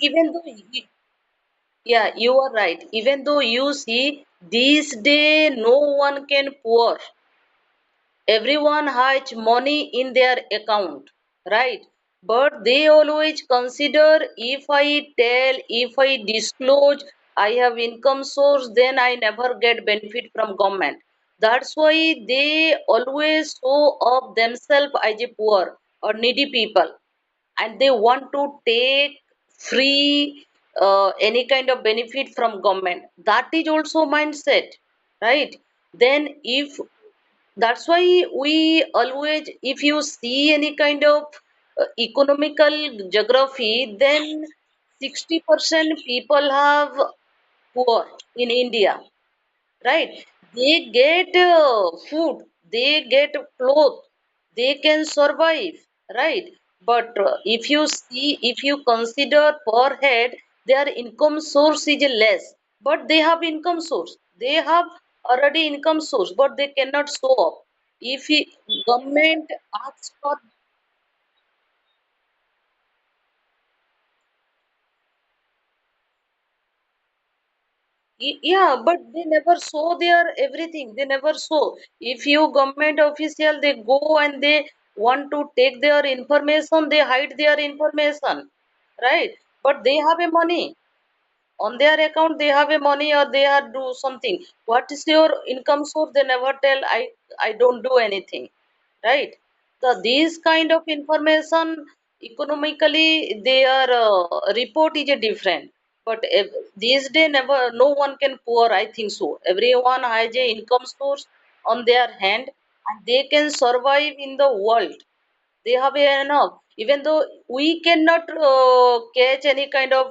Even though yeah, you are right. Even though you see these day no one can poor, everyone has money in their account, right? But they always consider, if I tell, if I disclose I have income source, then I never get benefit from government. That's why they always show up themselves as a poor or needy people, and they want to take free any kind of benefit from government. That is also mindset, right? Then if that's why we always, if you see any kind of economical geography, then 60% people have poor in India, right? They get food, they get clothes, they can survive, right? But if you see, if you consider per head, their income source is less, but they have income source, they have already income source, but they cannot show up. If government asks for, yeah, but they never show their everything, they never show. If you government official, they go and they want to take their information, they hide their information, right? But they have a money on their account, they have a money, or they are do something. What is your income source? They never tell. I don't do anything, right? So these kind of information, economically their report is a different. But if, these day never, no one can poor, I think so. Everyone has a income source on their hand, and they can survive in the world. They have enough. Even though we cannot catch any kind of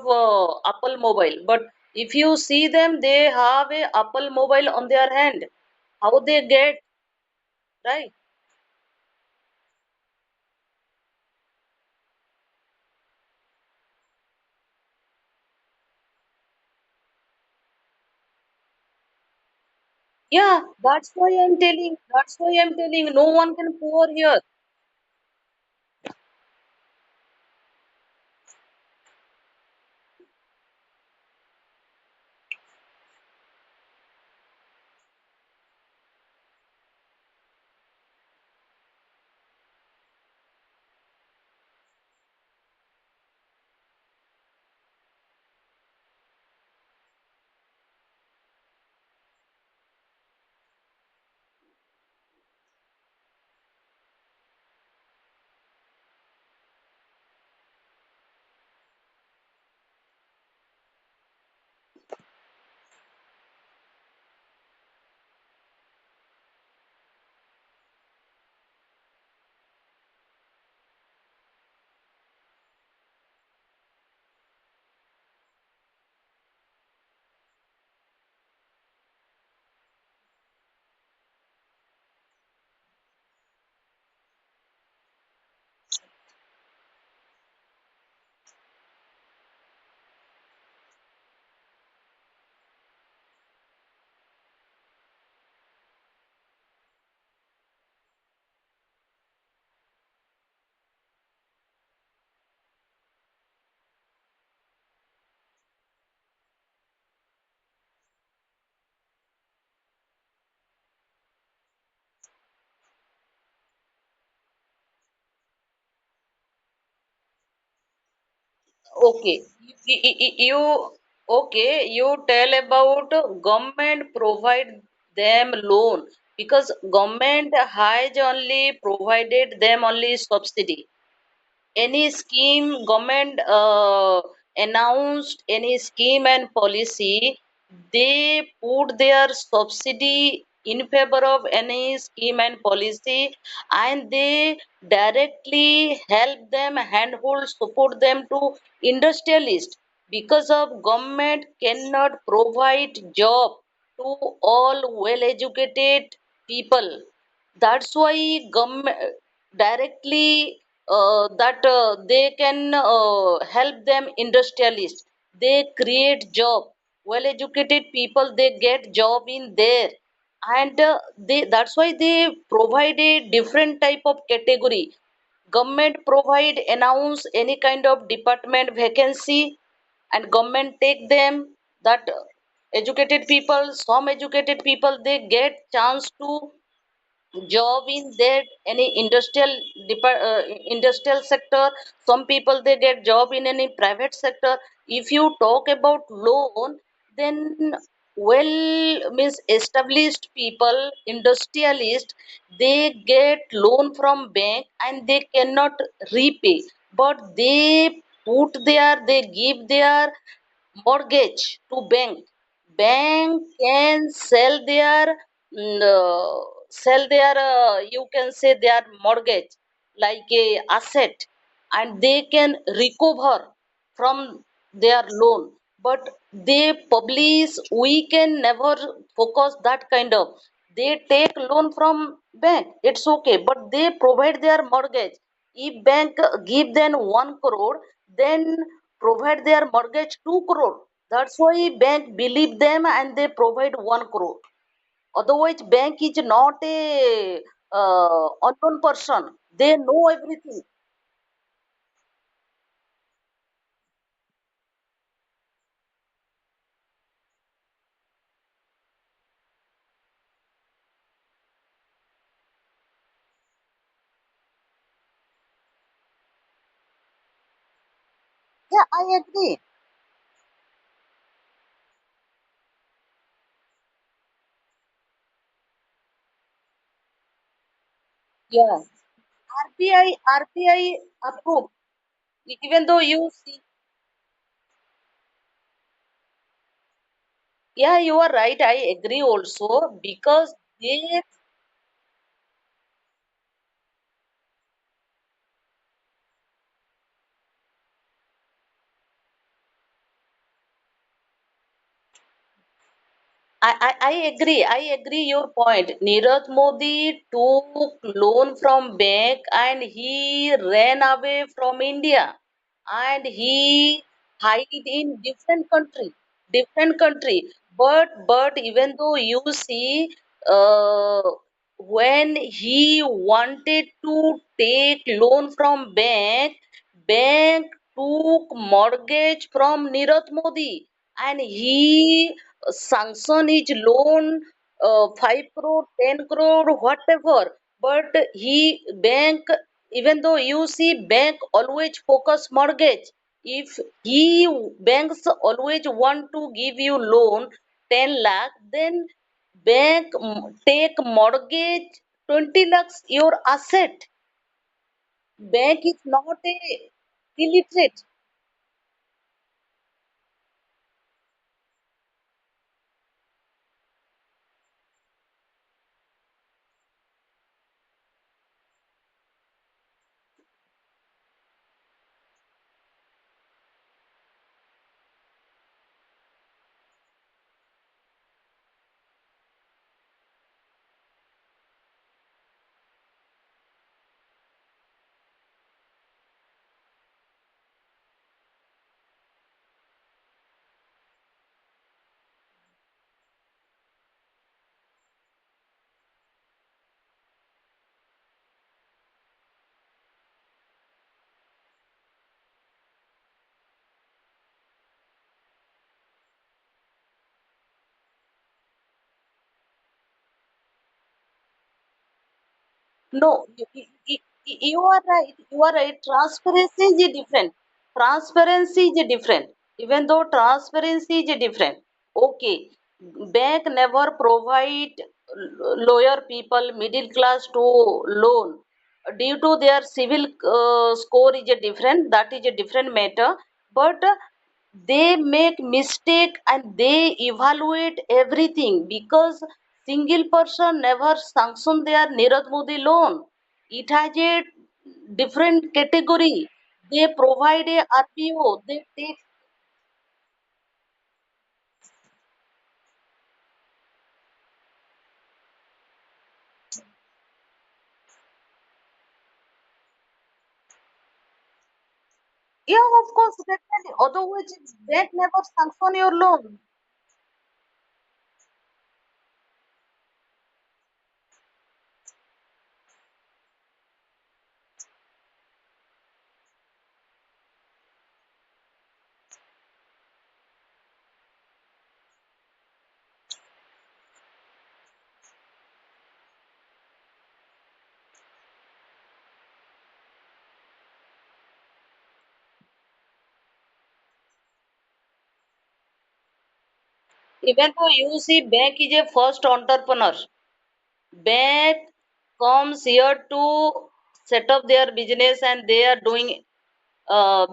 Apple mobile, but if you see them, they have a Apple mobile on their hand. How they get, right? Yeah, that's why I'm telling, that's why I'm telling, no one can pour here. Okay, you okay? You tell about government provide them loan, because government has only provided them only subsidy. Any scheme government announced, any scheme and policy, they put their subsidy in favor of any scheme and policy, and they directly help them, handhold, support them to industrialists, because of government cannot provide job to all well educated people. That's why government directly that they can help them industrialists, they create job, well educated people, they get job in there. And they, that's why they provide a different type of category. Government provide announce any kind of department vacancy, and government take them. That educated people, some educated people, they get chance to job in that any industrial sector. Some people they get job in any private sector. If you talk about loan, then well, means established people, industrialist, they get loan from bank and they cannot repay, but they put their, they give their mortgage to bank. Bank can sell their you can say their mortgage like a asset, and they can recover from their loan. But they publish, we can never focus that kind of, they take loan from bank, it's okay, but they provide their mortgage. If bank give them 1 crore, then provide their mortgage 2 crore. That's why bank believe them and they provide 1 crore. Otherwise bank is not a unknown person, they know everything. Yeah, I agree. Yeah, RBI approved. Even though you see, yeah, you are right. I agree also because they, I agree. I agree your point. Nirav Modi took loan from bank and he ran away from India, and he hid in different country. But even though you see, uh, when he wanted to take loan from bank, bank took mortgage from Nirav Modi, and he sanction his loan 5 crore, 10 crore, whatever. But he bank, even though you see bank always focus mortgage. If he banks always want to give you loan 10 lakh, then bank take mortgage 20 lakhs your asset. Bank is not a illiterate. No, you are right. You are right. Transparency is different. Transparency is different. Even though transparency is different. Okay. Bank never provide lawyer people, middle class to loan due to their civil score is a different. That is a different matter. But they make mistake and they evaluate everything because single person never sanction their Nirav Modi loan. It has a different category. They provide a RPO. They take, yeah, of course, definitely. Otherwise, bank never sanction your loan. Even though you see bank is a first entrepreneur, bank comes here to set up their business and they are doing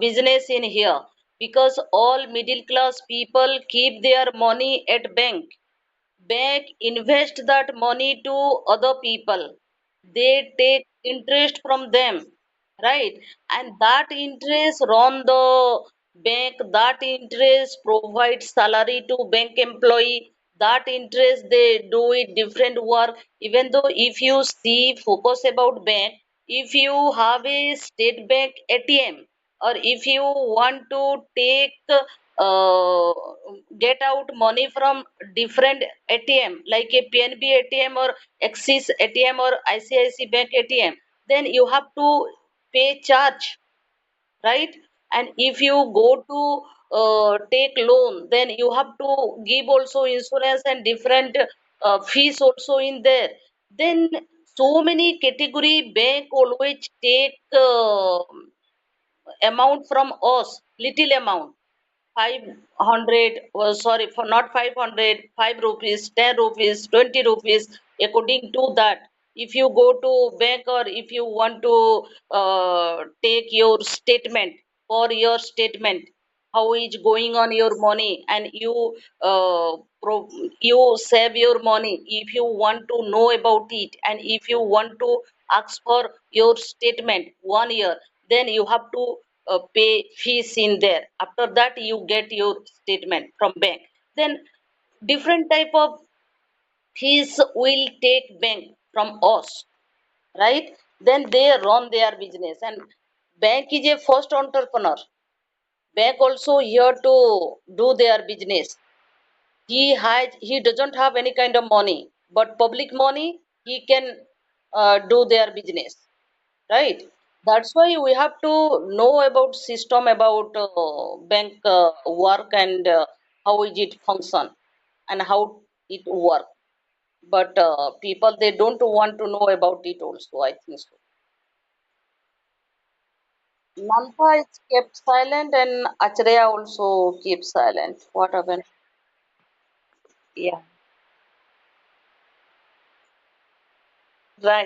business in here because all middle class people keep their money at bank invest that money to other people, they take interest from them, right? And that interest run the bank, that interest provides salary to bank employee, that interest they do it different work. Even though if you see focus about bank, if you have a state bank ATM, or if you want to take uh, get out money from different ATM like a PNB ATM or Axis ATM or ICICI Bank ATM, then you have to pay charge, right? And if you go to take loan, then you have to give also insurance and different fees also in there. Then so many category bank always take amount from us, little amount, 500, sorry, for not 500, 5 rupees, 10 rupees, 20 rupees, according to that. If you go to bank or if you want to take your statement, for your statement, how is going on your money, and you you save your money, if you want to know about it, and if you want to ask for your statement 1 year, then you have to pay fees in there. After that you get your statement from bank. Then different type of fees will take bank from us, right? Then they run their business, and bank is a first entrepreneur. Bank also here to do their business. He doesn't have any kind of money, but public money he can do their business, right? That's why we have to know about system, about bank work, and how is it function and how it work. But people they don't want to know about it also, I think so. Nalpa is kept silent and Acharya also keeps silent. What happened? Yeah, right.